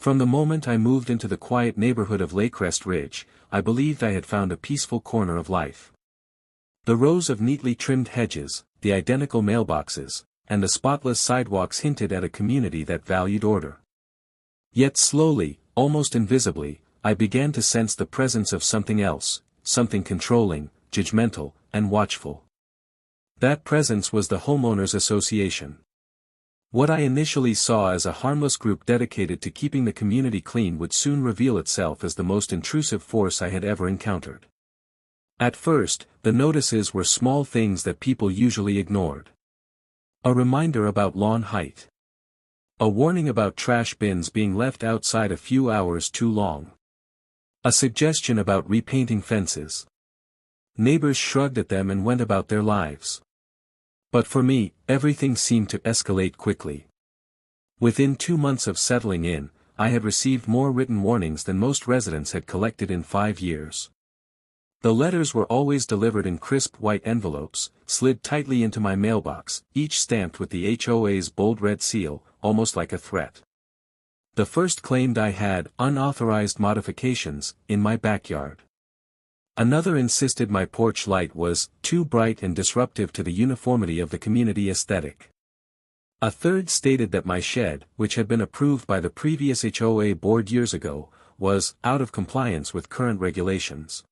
From the moment I moved into the quiet neighborhood of Lakecrest Ridge, I believed I had found a peaceful corner of life. The rows of neatly trimmed hedges, the identical mailboxes, and the spotless sidewalks hinted at a community that valued order. Yet slowly, almost invisibly, I began to sense the presence of something else, something controlling, judgmental, and watchful. That presence was the Homeowners Association. What I initially saw as a harmless group dedicated to keeping the community clean would soon reveal itself as the most intrusive force I had ever encountered. At first, the notices were small things that people usually ignored. A reminder about lawn height. A warning about trash bins being left outside a few hours too long. A suggestion about repainting fences. Neighbors shrugged at them and went about their lives. But for me, everything seemed to escalate quickly. Within 2 months of settling in, I had received more written warnings than most residents had collected in 5 years. The letters were always delivered in crisp white envelopes, slid tightly into my mailbox, each stamped with the HOA's bold red seal, almost like a threat. The first claimed I had unauthorized modifications in my backyard. Another insisted my porch light was too bright and disruptive to the uniformity of the community aesthetic. A third stated that my shed, which had been approved by the previous HOA board years ago, was out of compliance with current regulations.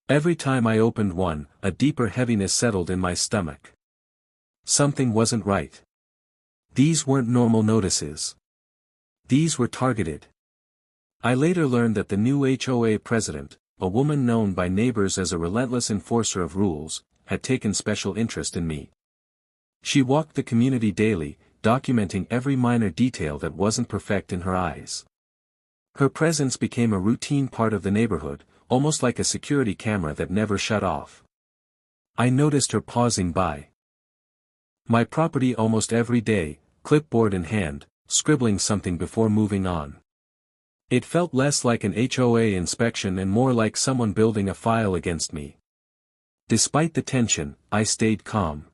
Every time I opened one, a deeper heaviness settled in my stomach. Something wasn't right. These weren't normal notices. These were targeted. I later learned that the new HOA president, a woman known by neighbors as a relentless enforcer of rules, had taken special interest in me. She walked the community daily, documenting every minor detail that wasn't perfect in her eyes. Her presence became a routine part of the neighborhood, almost like a security camera that never shut off. I noticed her pausing by my property almost every day, clipboard in hand, scribbling something before moving on. It felt less like an HOA inspection and more like someone building a file against me. Despite the tension, I stayed calm.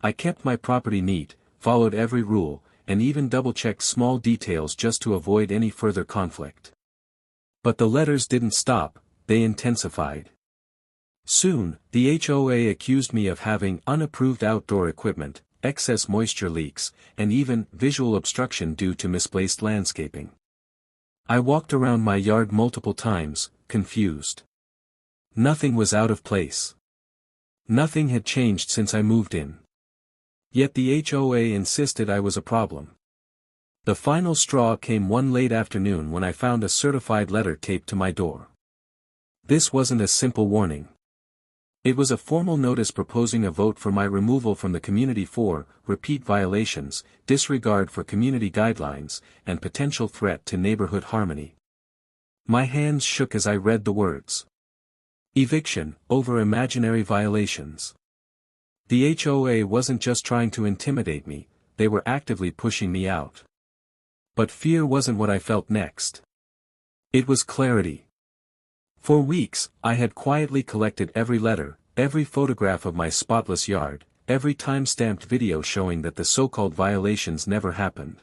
I kept my property neat, followed every rule, and even double-checked small details just to avoid any further conflict. But the letters didn't stop, they intensified. Soon, the HOA accused me of having unapproved outdoor equipment, excess moisture leaks, and even visual obstruction due to misplaced landscaping. I walked around my yard multiple times, confused. Nothing was out of place. Nothing had changed since I moved in. Yet the HOA insisted I was a problem. The final straw came one late afternoon when I found a certified letter taped to my door. This wasn't a simple warning. It was a formal notice proposing a vote for my removal from the community for repeat violations, disregard for community guidelines, and potential threat to neighborhood harmony. My hands shook as I read the words. Eviction over imaginary violations. The HOA wasn't just trying to intimidate me, they were actively pushing me out. But fear wasn't what I felt next. It was clarity. For weeks, I had quietly collected every letter, every photograph of my spotless yard, every time-stamped video showing that the so-called violations never happened.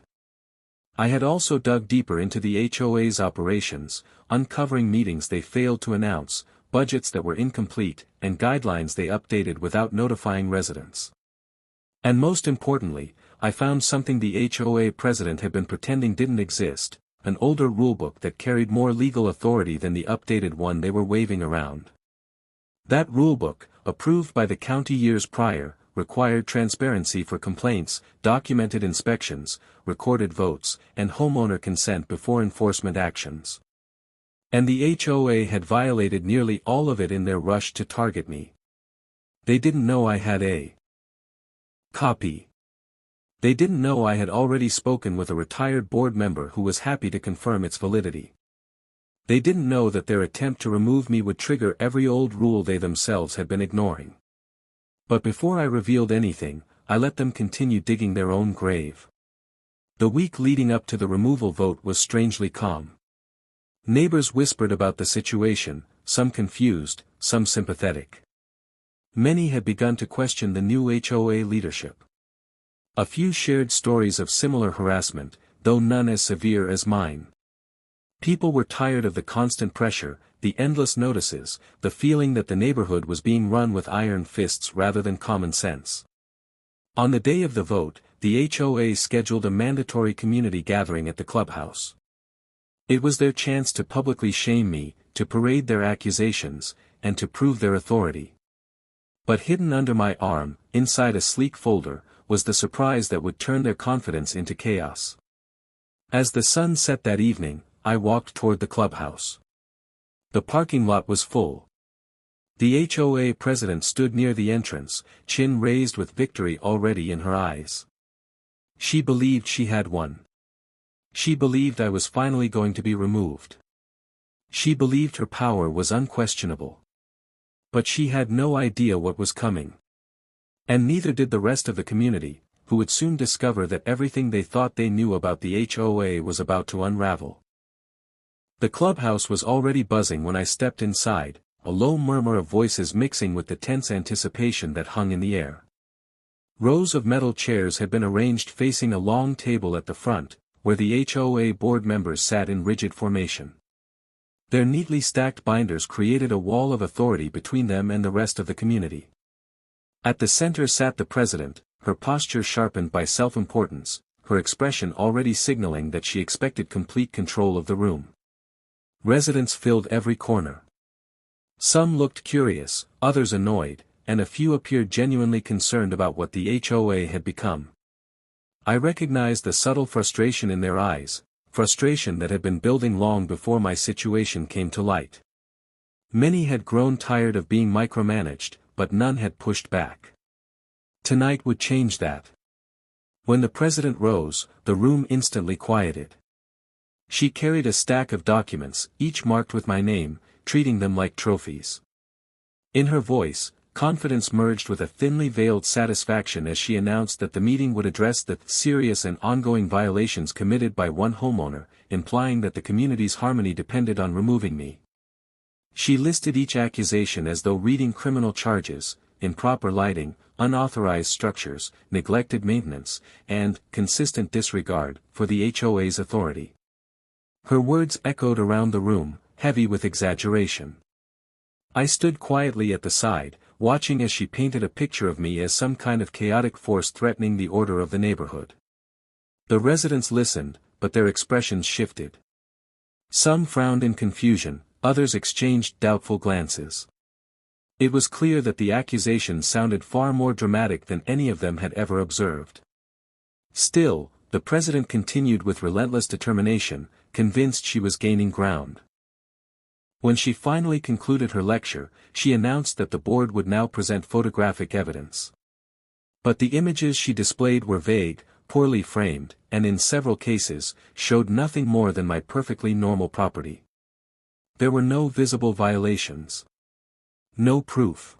I had also dug deeper into the HOA's operations, uncovering meetings they failed to announce, budgets that were incomplete, and guidelines they updated without notifying residents. And most importantly, I found something the HOA president had been pretending didn't exist, an older rulebook that carried more legal authority than the updated one they were waving around. That rulebook, approved by the county years prior, required transparency for complaints, documented inspections, recorded votes, and homeowner consent before enforcement actions. And the HOA had violated nearly all of it in their rush to target me. They didn't know I had a copy. They didn't know I had already spoken with a retired board member who was happy to confirm its validity. They didn't know that their attempt to remove me would trigger every old rule they themselves had been ignoring. But before I revealed anything, I let them continue digging their own grave. The week leading up to the removal vote was strangely calm. Neighbors whispered about the situation, some confused, some sympathetic. Many had begun to question the new HOA leadership. A few shared stories of similar harassment, though none as severe as mine. People were tired of the constant pressure, the endless notices, the feeling that the neighborhood was being run with iron fists rather than common sense. On the day of the vote, the HOA scheduled a mandatory community gathering at the clubhouse. It was their chance to publicly shame me, to parade their accusations, and to prove their authority. But hidden under my arm, inside a sleek folder, was the surprise that would turn their confidence into chaos. As the sun set that evening, I walked toward the clubhouse. The parking lot was full. The HOA president stood near the entrance, chin raised with victory already in her eyes. She believed she had won. She believed I was finally going to be removed. She believed her power was unquestionable. But she had no idea what was coming. And neither did the rest of the community, who would soon discover that everything they thought they knew about the HOA was about to unravel. The clubhouse was already buzzing when I stepped inside, a low murmur of voices mixing with the tense anticipation that hung in the air. Rows of metal chairs had been arranged facing a long table at the front, where the HOA board members sat in rigid formation. Their neatly stacked binders created a wall of authority between them and the rest of the community. At the center sat the president, her posture sharpened by self-importance, her expression already signaling that she expected complete control of the room. Residents filled every corner. Some looked curious, others annoyed, and a few appeared genuinely concerned about what the HOA had become. I recognized the subtle frustration in their eyes, frustration that had been building long before my situation came to light. Many had grown tired of being micromanaged, but none had pushed back. Tonight would change that. When the president rose, the room instantly quieted. She carried a stack of documents, each marked with my name, treating them like trophies. In her voice, confidence merged with a thinly veiled satisfaction as she announced that the meeting would address the serious and ongoing violations committed by one homeowner, implying that the community's harmony depended on removing me. She listed each accusation as though reading criminal charges: improper lighting, unauthorized structures, neglected maintenance, and consistent disregard for the HOA's authority. Her words echoed around the room, heavy with exaggeration. I stood quietly at the side, watching as she painted a picture of me as some kind of chaotic force threatening the order of the neighborhood. The residents listened, but their expressions shifted. Some frowned in confusion, others exchanged doubtful glances. It was clear that the accusations sounded far more dramatic than any of them had ever observed. Still, the president continued with relentless determination, convinced she was gaining ground. When she finally concluded her lecture, she announced that the board would now present photographic evidence. But the images she displayed were vague, poorly framed, and in several cases, showed nothing more than my perfectly normal property. There were no visible violations. No proof.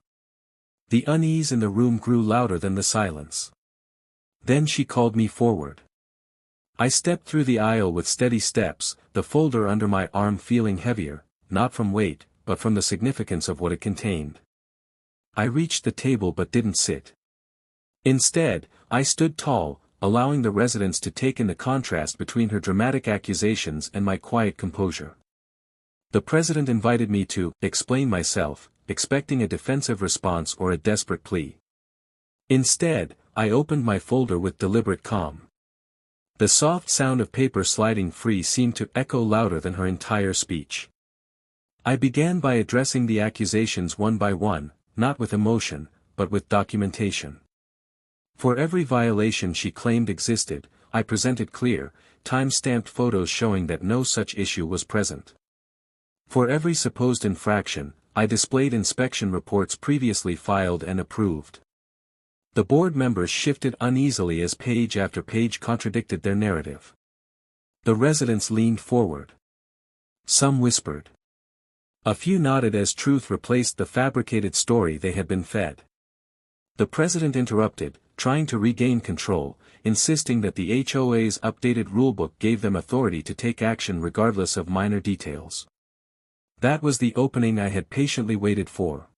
The unease in the room grew louder than the silence. Then she called me forward. I stepped through the aisle with steady steps, the folder under my arm feeling heavier, not from weight, but from the significance of what it contained. I reached the table but didn't sit. Instead, I stood tall, allowing the residents to take in the contrast between her dramatic accusations and my quiet composure. The president invited me to explain myself, expecting a defensive response or a desperate plea. Instead, I opened my folder with deliberate calm. The soft sound of paper sliding free seemed to echo louder than her entire speech. I began by addressing the accusations one by one, not with emotion, but with documentation. For every violation she claimed existed, I presented clear, time-stamped photos showing that no such issue was present. For every supposed infraction, I displayed inspection reports previously filed and approved. The board members shifted uneasily as page after page contradicted their narrative. The residents leaned forward. Some whispered. A few nodded as truth replaced the fabricated story they had been fed. The president interrupted, trying to regain control, insisting that the HOA's updated rulebook gave them authority to take action regardless of minor details. That was the opening I had patiently waited for.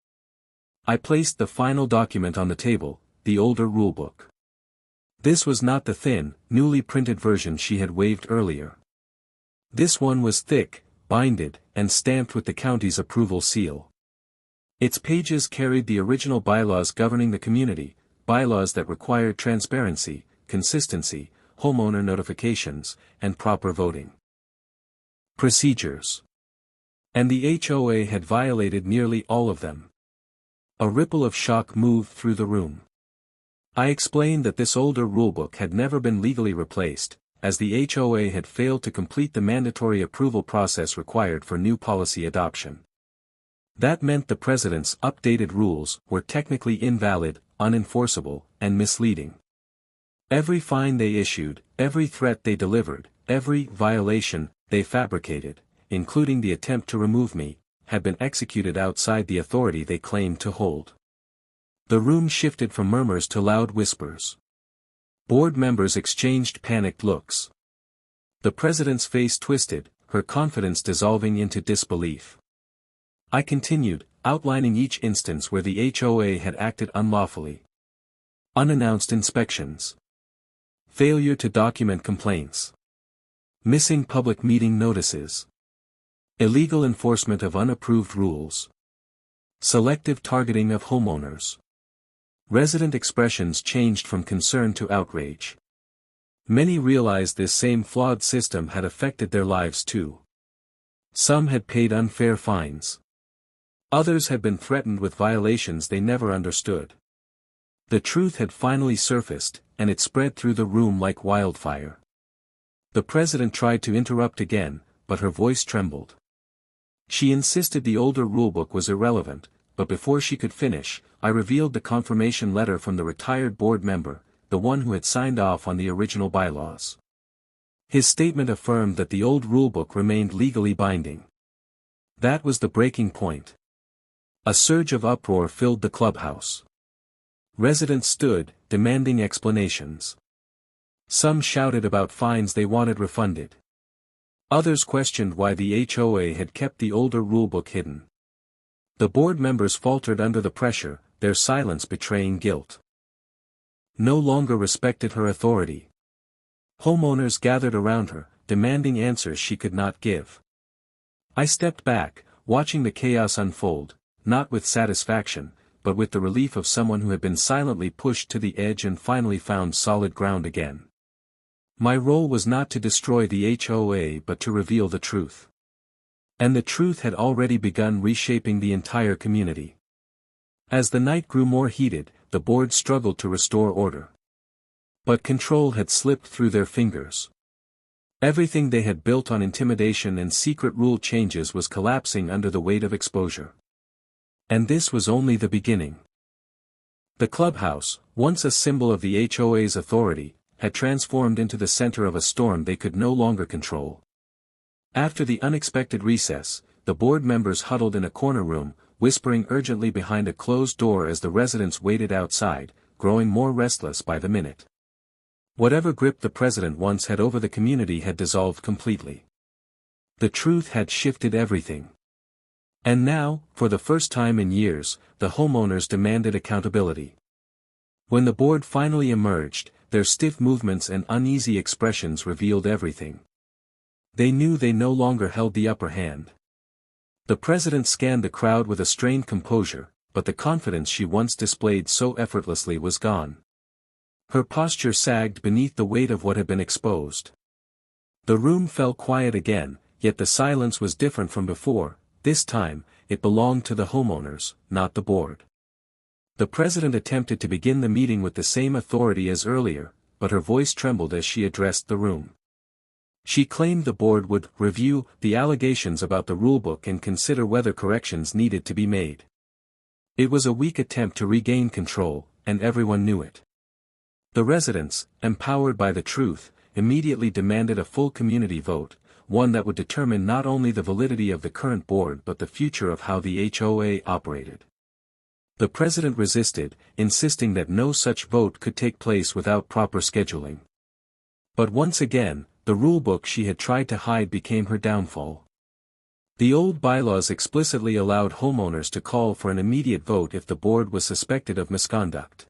I placed the final document on the table, the older rulebook. This was not the thin, newly printed version she had waved earlier. This one was thick, binded, and stamped with the county's approval seal. Its pages carried the original bylaws governing the community, bylaws that required transparency, consistency, homeowner notifications, and proper voting procedures. And the HOA had violated nearly all of them. A ripple of shock moved through the room. I explained that this older rulebook had never been legally replaced, as the HOA had failed to complete the mandatory approval process required for new policy adoption. That meant the president's updated rules were technically invalid, unenforceable, and misleading. Every fine they issued, every threat they delivered, every violation they fabricated, including the attempt to remove me, had been executed outside the authority they claimed to hold. The room shifted from murmurs to loud whispers. Board members exchanged panicked looks. The president's face twisted, her confidence dissolving into disbelief. I continued, outlining each instance where the HOA had acted unlawfully. Unannounced inspections. Failure to document complaints. Missing public meeting notices. Illegal enforcement of unapproved rules. Selective targeting of homeowners. Resident expressions changed from concern to outrage. Many realized this same flawed system had affected their lives too. Some had paid unfair fines. Others had been threatened with violations they never understood. The truth had finally surfaced, and it spread through the room like wildfire. The president tried to interrupt again, but her voice trembled. She insisted the older rulebook was irrelevant, but before she could finish, I revealed the confirmation letter from the retired board member, the one who had signed off on the original bylaws. His statement affirmed that the old rulebook remained legally binding. That was the breaking point. A surge of uproar filled the clubhouse. Residents stood, demanding explanations. Some shouted about fines they wanted refunded. Others questioned why the HOA had kept the older rulebook hidden. The board members faltered under the pressure, their silence betraying guilt. No longer respected her authority. Homeowners gathered around her, demanding answers she could not give. I stepped back, watching the chaos unfold, not with satisfaction, but with the relief of someone who had been silently pushed to the edge and finally found solid ground again. My role was not to destroy the HOA but to reveal the truth. And the truth had already begun reshaping the entire community. As the night grew more heated, the board struggled to restore order. But control had slipped through their fingers. Everything they had built on intimidation and secret rule changes was collapsing under the weight of exposure. And this was only the beginning. The clubhouse, once a symbol of the HOA's authority, had transformed into the center of a storm they could no longer control. After the unexpected recess, the board members huddled in a corner room, whispering urgently behind a closed door as the residents waited outside, growing more restless by the minute. Whatever grip the president once had over the community had dissolved completely. The truth had shifted everything. And now, for the first time in years, the homeowners demanded accountability. When the board finally emerged, their stiff movements and uneasy expressions revealed everything. They knew they no longer held the upper hand. The president scanned the crowd with a strained composure, but the confidence she once displayed so effortlessly was gone. Her posture sagged beneath the weight of what had been exposed. The room fell quiet again, yet the silence was different from before. This time, it belonged to the homeowners, not the board. The president attempted to begin the meeting with the same authority as earlier, but her voice trembled as she addressed the room. She claimed the board would review the allegations about the rulebook and consider whether corrections needed to be made. It was a weak attempt to regain control, and everyone knew it. The residents, empowered by the truth, immediately demanded a full community vote, one that would determine not only the validity of the current board but the future of how the HOA operated. The president resisted, insisting that no such vote could take place without proper scheduling. But once again, the rulebook she had tried to hide became her downfall. The old bylaws explicitly allowed homeowners to call for an immediate vote if the board was suspected of misconduct.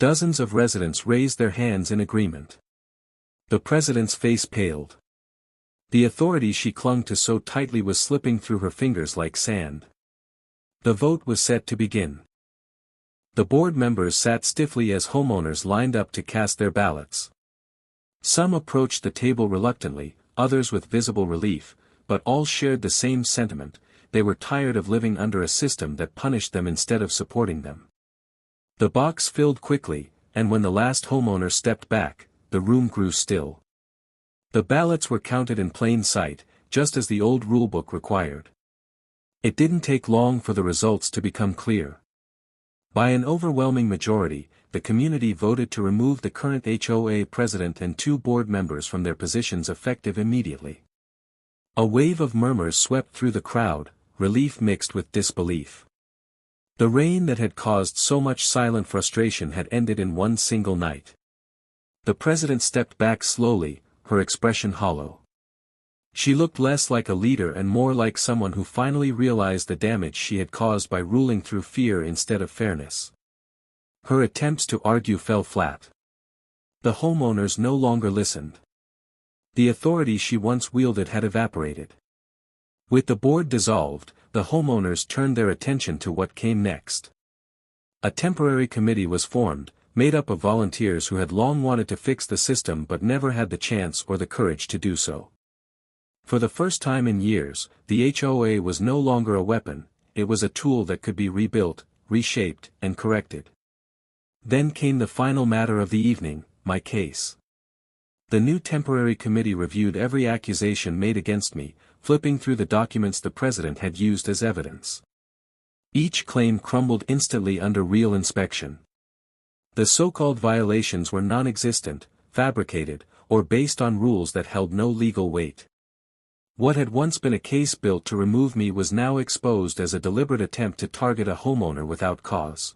Dozens of residents raised their hands in agreement. The president's face paled. The authority she clung to so tightly was slipping through her fingers like sand. The vote was set to begin. The board members sat stiffly as homeowners lined up to cast their ballots. Some approached the table reluctantly, others with visible relief, but all shared the same sentiment: they were tired of living under a system that punished them instead of supporting them. The box filled quickly, and when the last homeowner stepped back, the room grew still. The ballots were counted in plain sight, just as the old rulebook required. It didn't take long for the results to become clear. By an overwhelming majority, the community voted to remove the current HOA president and 2 board members from their positions effective immediately. A wave of murmurs swept through the crowd, relief mixed with disbelief. The reign that had caused so much silent frustration had ended in one single night. The president stepped back slowly, her expression hollow. She looked less like a leader and more like someone who finally realized the damage she had caused by ruling through fear instead of fairness. Her attempts to argue fell flat. The homeowners no longer listened. The authority she once wielded had evaporated. With the board dissolved, the homeowners turned their attention to what came next. A temporary committee was formed, made up of volunteers who had long wanted to fix the system but never had the chance or the courage to do so. For the first time in years, the HOA was no longer a weapon, it was a tool that could be rebuilt, reshaped, and corrected. Then came the final matter of the evening: my case. The new temporary committee reviewed every accusation made against me, flipping through the documents the president had used as evidence. Each claim crumbled instantly under real inspection. The so-called violations were non-existent, fabricated, or based on rules that held no legal weight. What had once been a case built to remove me was now exposed as a deliberate attempt to target a homeowner without cause.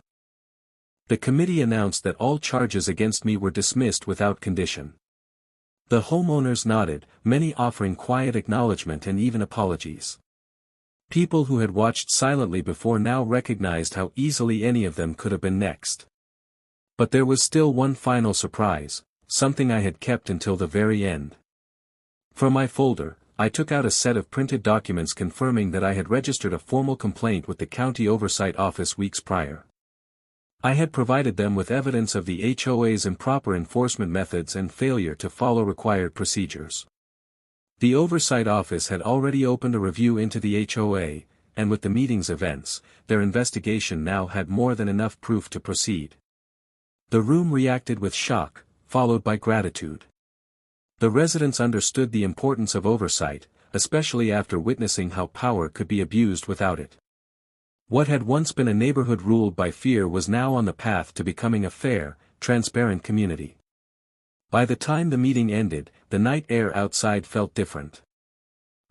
The committee announced that all charges against me were dismissed without condition. The homeowners nodded, many offering quiet acknowledgement and even apologies. People who had watched silently before now recognized how easily any of them could have been next. But there was still one final surprise, something I had kept until the very end. From my folder, I took out a set of printed documents confirming that I had registered a formal complaint with the County Oversight Office weeks prior. I had provided them with evidence of the HOA's improper enforcement methods and failure to follow required procedures. The Oversight Office had already opened a review into the HOA, and with the meeting's events, their investigation now had more than enough proof to proceed. The room reacted with shock, followed by gratitude. The residents understood the importance of oversight, especially after witnessing how power could be abused without it. What had once been a neighborhood ruled by fear was now on the path to becoming a fair, transparent community. By the time the meeting ended, the night air outside felt different.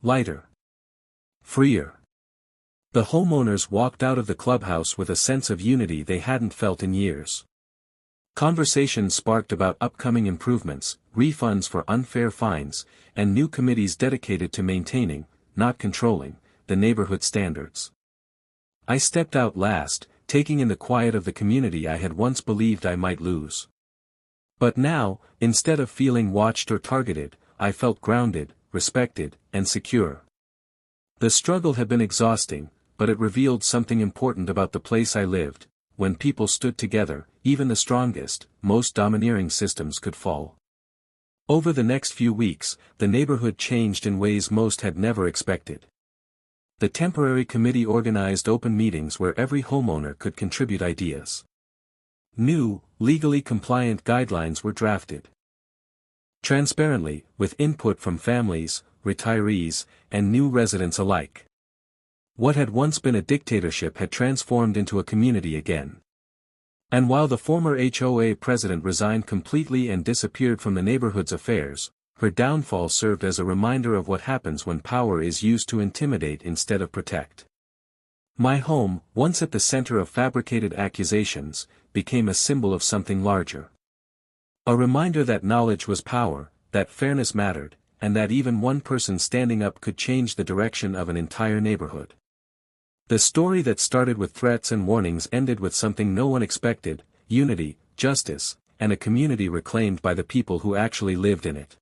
Lighter. Freer. The homeowners walked out of the clubhouse with a sense of unity they hadn't felt in years. Conversations sparked about upcoming improvements, refunds for unfair fines, and new committees dedicated to maintaining, not controlling, the neighborhood standards. I stepped out last, taking in the quiet of the community I had once believed I might lose. But now, instead of feeling watched or targeted, I felt grounded, respected, and secure. The struggle had been exhausting, but it revealed something important about the place I lived: when people stood together, even the strongest, most domineering systems could fall. Over the next few weeks, the neighborhood changed in ways most had never expected. The temporary committee organized open meetings where every homeowner could contribute ideas. New, legally compliant guidelines were drafted. Transparently, with input from families, retirees, and new residents alike. What had once been a dictatorship had transformed into a community again. And while the former HOA president resigned completely and disappeared from the neighborhood's affairs, her downfall served as a reminder of what happens when power is used to intimidate instead of protect. My home, once at the center of fabricated accusations, became a symbol of something larger. A reminder that knowledge was power, that fairness mattered, and that even one person standing up could change the direction of an entire neighborhood. The story that started with threats and warnings ended with something no one expected: unity, justice, and a community reclaimed by the people who actually lived in it.